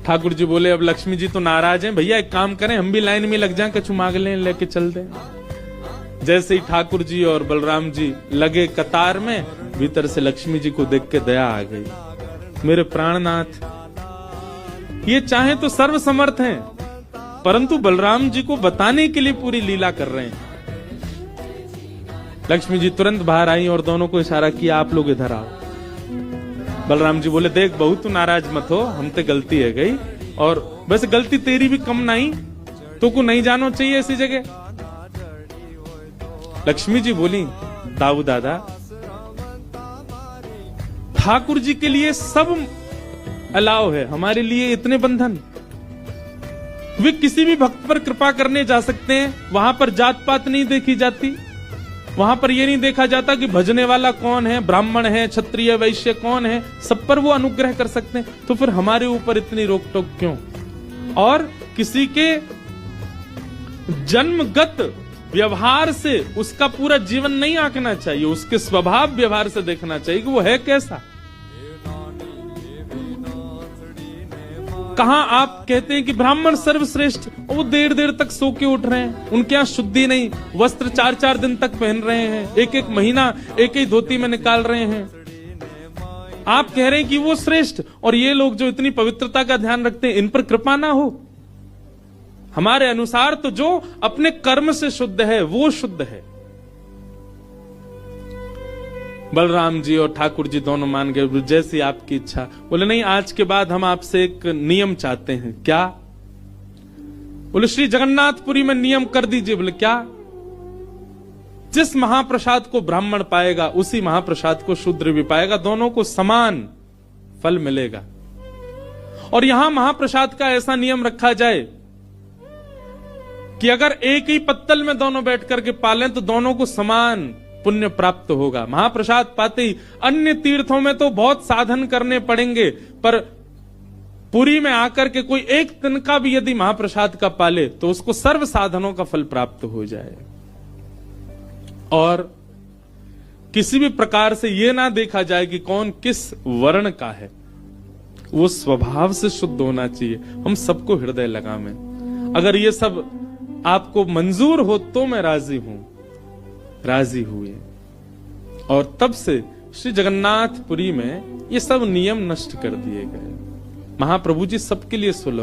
ठाकुर जी बोले अब लक्ष्मी जी तो नाराज हैं, भैया एक काम करें हम भी लाइन में लग जाएं, कछु मांग लें, लेके चल दें। जैसे ही ठाकुर जी और बलराम जी लगे कतार में, भीतर से लक्ष्मी जी को देख के दया आ गई। मेरे प्राणनाथ, ये चाहे तो सर्वसमर्थ हैं, परंतु बलराम जी को बताने के लिए पूरी लीला कर रहे हैं। लक्ष्मी जी तुरंत बाहर आई और दोनों को इशारा किया, आप लोग इधर आओ। बलराम जी बोले, देख बहू तू नाराज मत हो, हमसे गलती है गई, और वैसे गलती तेरी भी कम नहीं, तो को नहीं जानो चाहिए ऐसी जगह। लक्ष्मी जी बोली, दाऊ दादा, ठाकुर जी के लिए सब अलाव है, हमारे लिए इतने बंधन। वे किसी भी भक्त पर कृपा करने जा सकते हैं, वहां पर जात पात नहीं देखी जाती, वहां पर यह नहीं देखा जाता कि भजने वाला कौन है, ब्राह्मण है, क्षत्रिय, वैश्य कौन है, सब पर वो अनुग्रह कर सकते हैं। तो फिर हमारे ऊपर इतनी रोक टोक क्यों? और किसी के जन्मगत व्यवहार से उसका पूरा जीवन नहीं आंकना चाहिए, उसके स्वभाव व्यवहार से देखना चाहिए कि वो है कैसा। कहां आप कहते हैं कि ब्राह्मण सर्वश्रेष्ठ, वो देर देर तक सो के उठ रहे हैं, उनके यहां शुद्धि नहीं, वस्त्र 4-4 दिन तक पहन रहे हैं, एक महीना एक ही धोती में निकाल रहे हैं। आप कह रहे हैं कि वो श्रेष्ठ, और ये लोग जो इतनी पवित्रता का ध्यान रखते हैं, इन पर कृपा ना हो। हमारे अनुसार तो जो अपने कर्म से शुद्ध है वो शुद्ध है। बलराम जी और ठाकुर जी दोनों मान गए, जैसी आपकी इच्छा। बोले नहीं, आज के बाद हम आपसे एक नियम चाहते हैं। क्या? बोले श्री जगन्नाथपुरी में नियम कर दीजिए। बोले क्या? जिस महाप्रसाद को ब्राह्मण पाएगा उसी महाप्रसाद को शूद्र भी पाएगा, दोनों को समान फल मिलेगा। और यहां महाप्रसाद का ऐसा नियम रखा जाए कि अगर एक ही पत्तल में दोनों बैठ करके पालें तो दोनों को समान पुण्य प्राप्त होगा। महाप्रसाद पाते ही, अन्य तीर्थों में तो बहुत साधन करने पड़ेंगे, पर पुरी में आकर के कोई एक दिन का भी यदि महाप्रसाद का पाले तो उसको सर्व साधनों का फल प्राप्त हो जाए। और किसी भी प्रकार से यह ना देखा जाए कि कौन किस वर्ण का है, वो स्वभाव से शुद्ध होना चाहिए। हम सबको हृदय लगावें। अगर ये सब आपको मंजूर हो तो मैं राजी हूं। राजी हुए, और तब से श्री जगन्नाथपुरी में ये सब नियम नष्ट कर दिए गए। महाप्रभु जी सबके लिए सुलभ